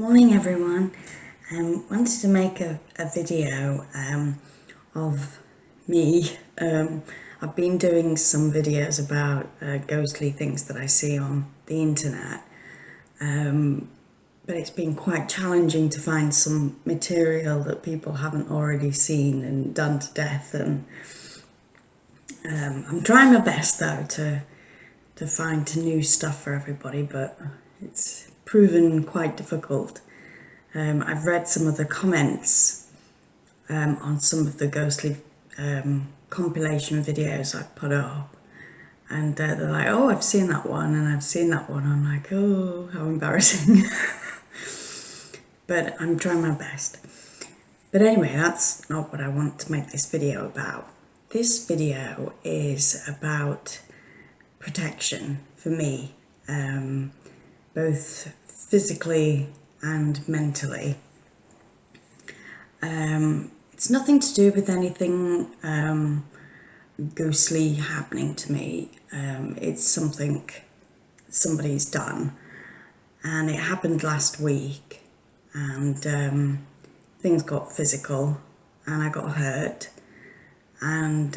Morning everyone. Wanted to make a video of me. I've been doing some videos about ghostly things that I see on the internet, but it's been quite challenging to find some material that people haven't already seen and done to death, and I'm trying my best though to find new stuff for everybody, but it's proven quite difficult. I've read some of the comments on some of the ghostly compilation videos I've put up, and they're like, oh, I've seen that one and I've seen that one. I'm like, oh, how embarrassing. But I'm trying my best. But anyway, that's not what I want to make this video about. This video is about protection for me, both physically and mentally. It's nothing to do with anything ghostly happening to me. It's something somebody's done, and it happened last week, and things got physical and I got hurt, and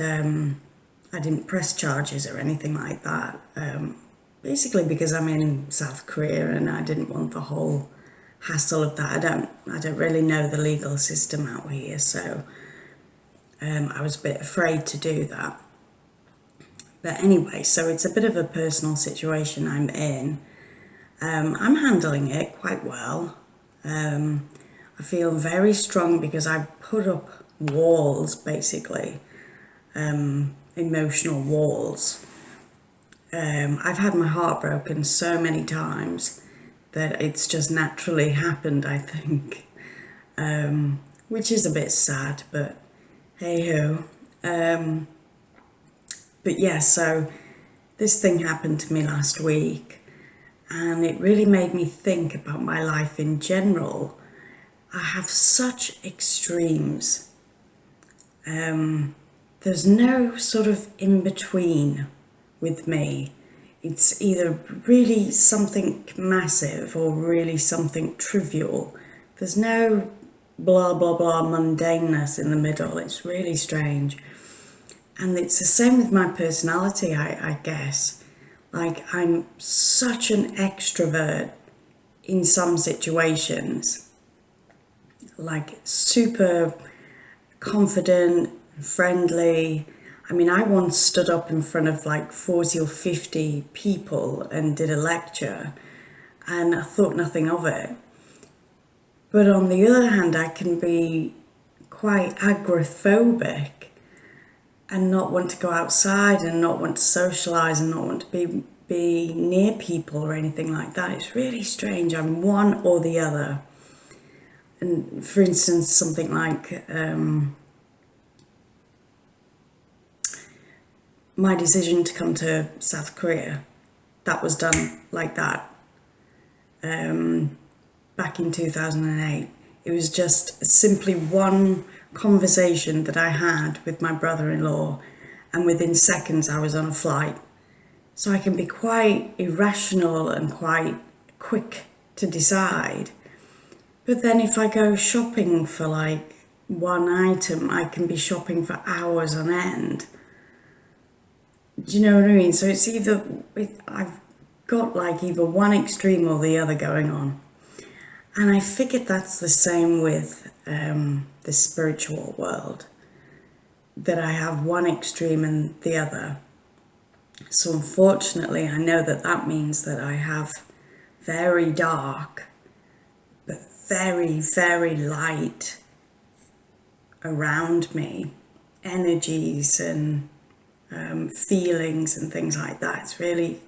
I didn't press charges or anything like that, basically because I'm in South Korea and I didn't want the whole hassle of that. I don't really know the legal system out here, so I was a bit afraid to do that. But anyway, so it's a bit of a personal situation I'm in. I'm handling it quite well. I feel very strong because I put up walls, basically, emotional walls. I've had my heart broken so many times that it's just naturally happened, I think, which is a bit sad, but hey-ho. But yeah, so this thing happened to me last week, and it really made me think about my life in general. I have such extremes. There's no sort of in-between with me. It's either really something massive or really something trivial. There's no blah blah blah mundaneness in the middle. It's really strange. And it's the same with my personality, I guess. Like, I'm such an extrovert in some situations, like super confident, friendly. I mean, I once stood up in front of like 40 or 50 people and did a lecture, and I thought nothing of it. But on the other hand, I can be quite agoraphobic and not want to go outside and not want to socialise and not want to be near people or anything like that. It's really strange. I'm one or the other. And for instance, something like my decision to come to South Korea, that was done like that, back in 2008. It was just simply one conversation that I had with my brother-in-law, and within seconds I was on a flight. So I can be quite irrational and quite quick to decide. But then if I go shopping for like one item, I can be shopping for hours on end. Do you know what I mean? So it's either, I've got like either one extreme or the other going on. And I figured that's the same with the spiritual world, that I have one extreme and the other. So unfortunately, I know that that means that I have very dark, but very, very light around me, energies and feelings and things like that. It's really,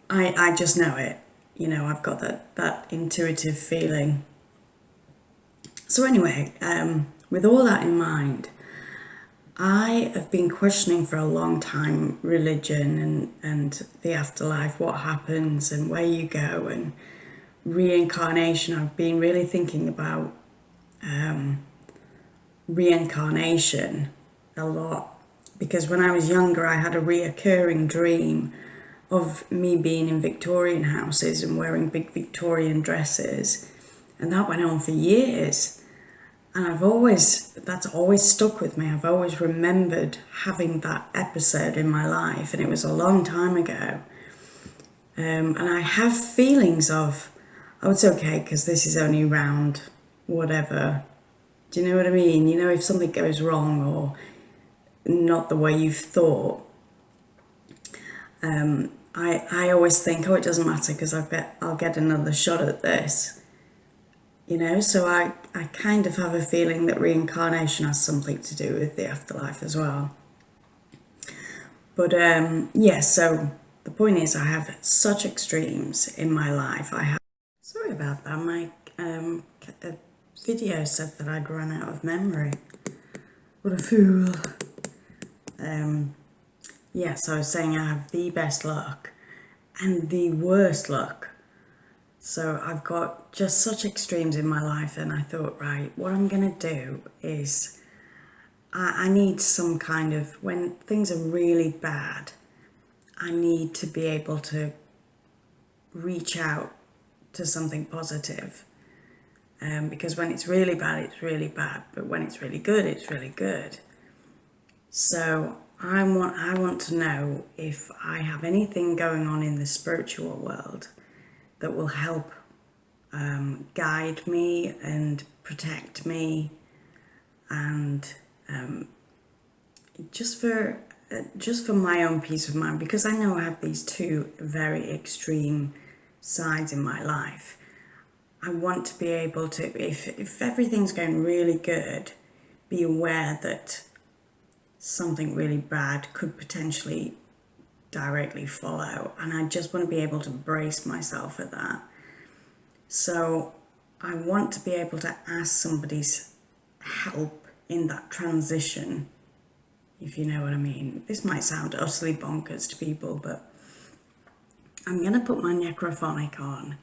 I just know it, you know, I've got that intuitive feeling. So anyway, with all that in mind, I have been questioning for a long time religion and the afterlife, what happens and where you go, and reincarnation. I've been really thinking about reincarnation a lot, because when I was younger I had a reoccurring dream of me being in Victorian houses and wearing big Victorian dresses, and that went on for years. And that's always stuck with me. I've always remembered having that episode in my life, and it was a long time ago. And I have feelings of, oh, it's okay because this is only round whatever. Do you know what I mean? You know, if something goes wrong or not the way you've thought, I always think, oh, it doesn't matter because I'll get another shot at this. You know, so I kind of have a feeling that reincarnation has something to do with the afterlife as well. But yeah, so the point is I have such extremes in my life. Sorry about that, my video said that I'd run out of memory. What a fool. Yeah, so I was saying I have the best luck and the worst luck. So I've got just such extremes in my life, and I thought, right, what I'm going to do is I need some kind of, when things are really bad, I need to be able to reach out to something positive. Because when it's really bad, it's really bad. But when it's really good, it's really good. So I want to know if I have anything going on in the spiritual world that will help guide me and protect me, and just for my own peace of mind, because I know I have these two very extreme sides in my life. I want to be able to, if everything's going really good, be aware that something really bad could potentially directly follow, and I just want to be able to brace myself for that. So I want to be able to ask somebody's help in that transition, if you know what I mean. This might sound utterly bonkers to people, but I'm going to put my Necrophonic on,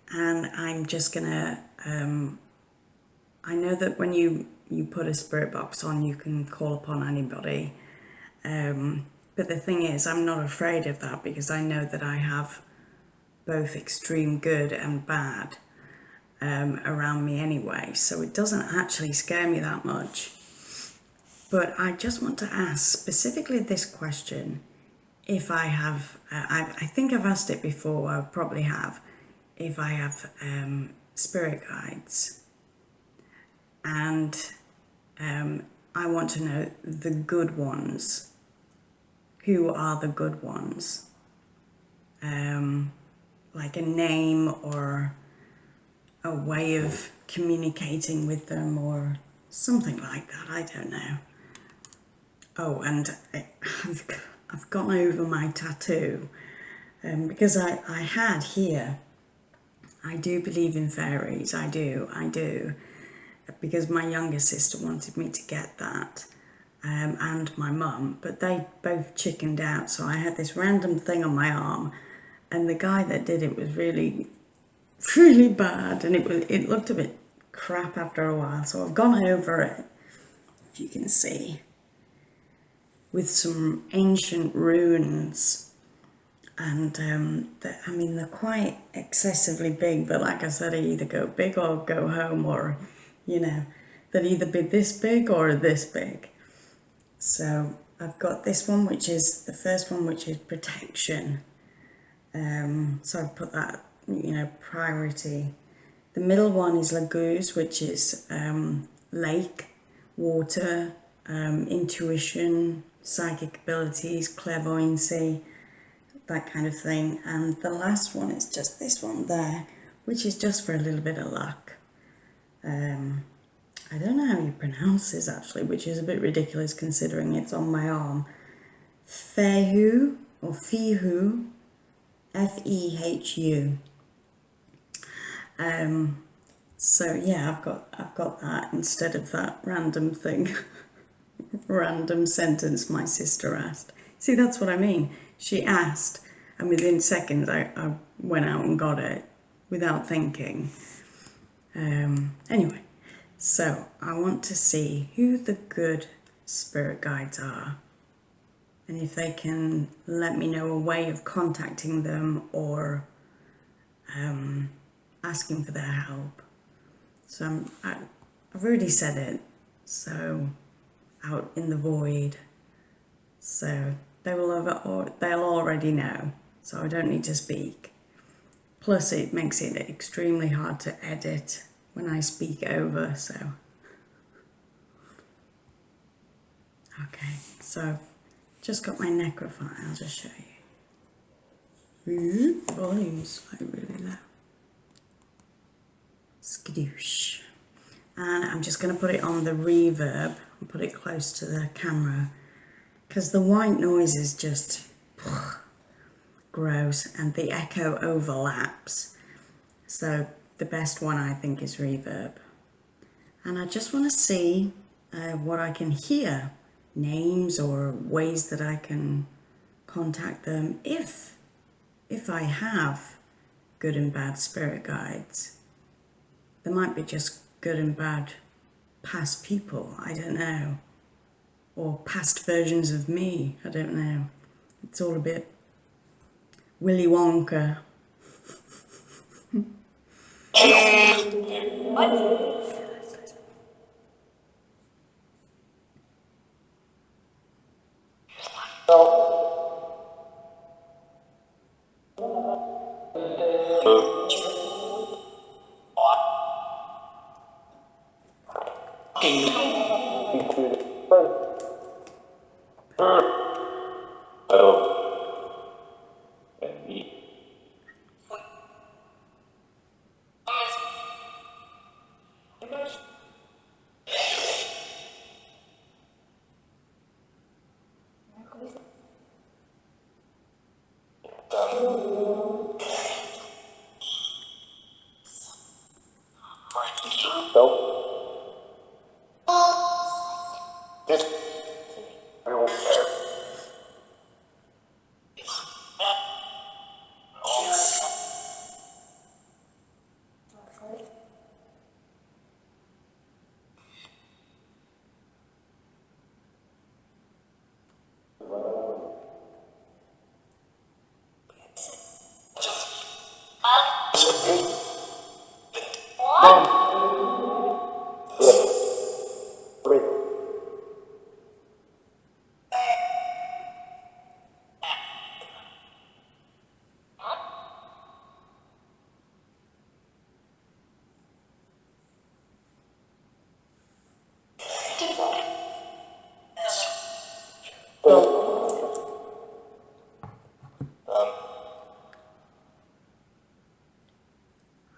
and I'm just going to, I know that when you put a spirit box on, you can call upon anybody. But the thing is, I'm not afraid of that because I know that I have both extreme good and bad around me anyway. So it doesn't actually scare me that much. But I just want to ask specifically this question. If I have, I think I've asked it before, I probably have, if I have spirit guides. And I want to know the good ones. Who are the good ones? Like a name or a way of communicating with them or something like that. I don't know. Oh, and I've gone over my tattoo because I had here. I do believe in fairies. I do. Because my younger sister wanted me to get that. And my mum, but they both chickened out, so I had this random thing on my arm, and the guy that did it was really, really bad, and it looked a bit crap after a while, so I've gone over it, if you can see, with some ancient runes, and they're quite excessively big, but like I said, I either go big or go home, or, you know, they'd either be this big or this big. So I've got this one, which is the first one, which is protection. So I've put that, you know, priority. The middle one is Lagoose, which is lake, water, intuition, psychic abilities, clairvoyancy, that kind of thing. And the last one is just this one there, which is just for a little bit of luck. I don't know how you pronounce this actually, which is a bit ridiculous considering it's on my arm. Fehu or Fehu, Fehu. So yeah, I've got that instead of that random thing, random sentence my sister asked. See, that's what I mean. She asked, and within seconds I went out and got it without thinking. Anyway. So I want to see who the good spirit guides are. and if they can let me know a way of contacting them or asking for their help. So I've already said it, so out in the void, so they'll already know, so I don't need to speak. Plus it makes it extremely hard to edit when I speak over, so. Okay, so I've just got my Necrophonic, I'll just show you. Volume's like really low. Skadoosh. And I'm just going to put it on the reverb and put it close to the camera because the white noise is just gross and the echo overlaps. So the best one I think is reverb. And I just want to see what I can hear, names or ways that I can contact them if I have good and bad spirit guides. There might be just good and bad past people, I don't know. Or past versions of me, I don't know. It's all a bit Willy Wonka.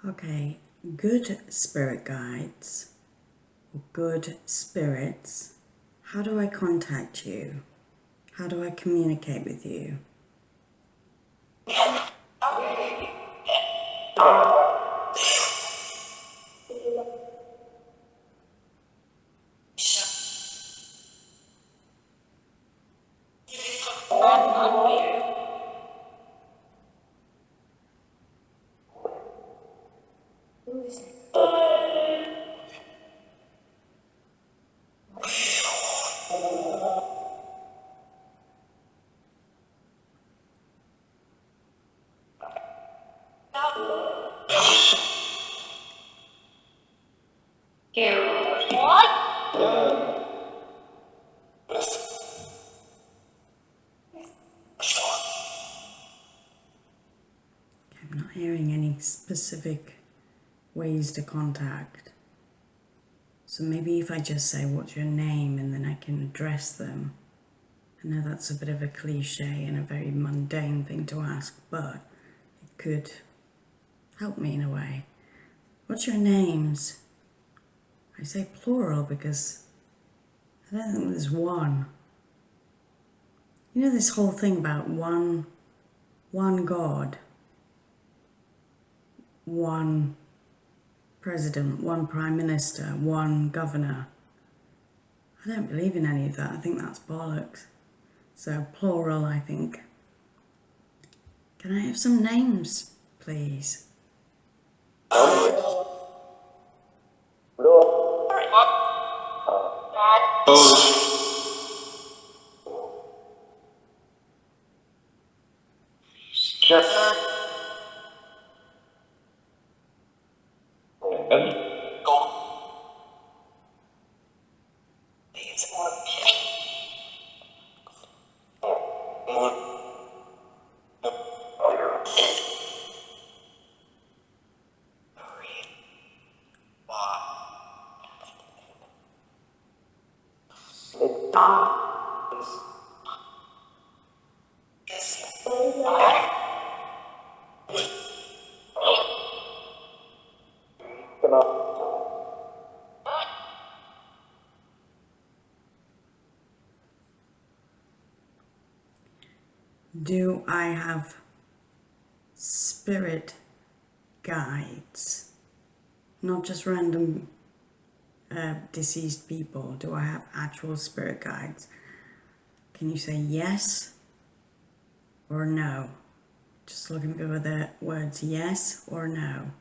Okay, good spirit guides, or good spirits, how do I contact you? How do I communicate with you? I'm not hearing any specific ways to contact. So maybe if I just say, what's your name, and then I can address them. I know that's a bit of a cliche and a very mundane thing to ask, but it could help me in a way. What's your names? I say plural because I don't think there's one. You know this whole thing about one God, one president, one prime minister, one governor. I don't believe in any of that. I think that's bollocks. So plural, I think. Can I have some names, please? Do I have spirit guides? Not just random deceased people. Do I have actual spirit guides? Can you say yes or no? Just looking for the words yes or no.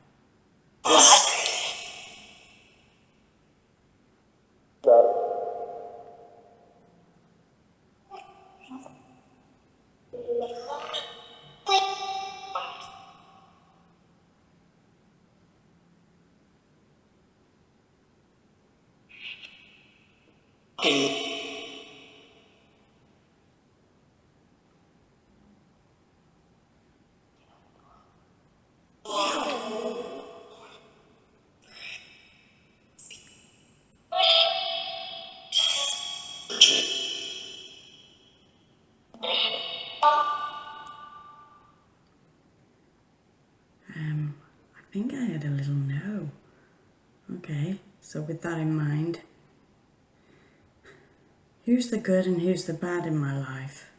I think I had a little no. Okay, so with that in mind, who's the good and who's the bad in my life?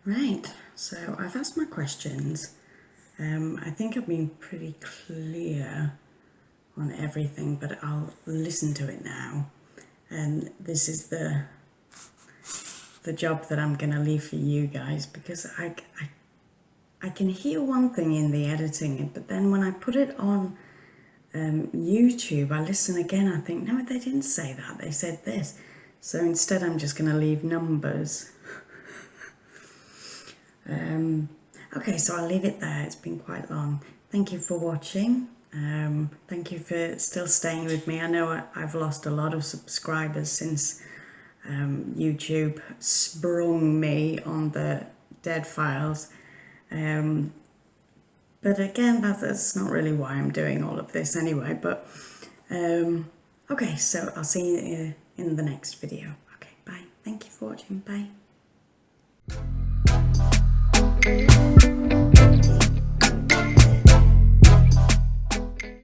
Right, so I've asked my questions. I think I've been pretty clear on everything, but I'll listen to it now. And this is the job that I'm gonna leave for you guys, because I can hear one thing in the editing, but then when I put it on YouTube, I listen again, I think, no, they didn't say that, they said this. So instead I'm just gonna leave numbers. Okay, so I'll leave it there. It's been quite long. Thank you for watching. Thank you for still staying with me. I know I've lost a lot of subscribers since YouTube sprung me on the dead files. But again, that's not really why I'm doing all of this anyway. But okay, so I'll see you in the next video. Okay, bye. Thank you for watching. Bye.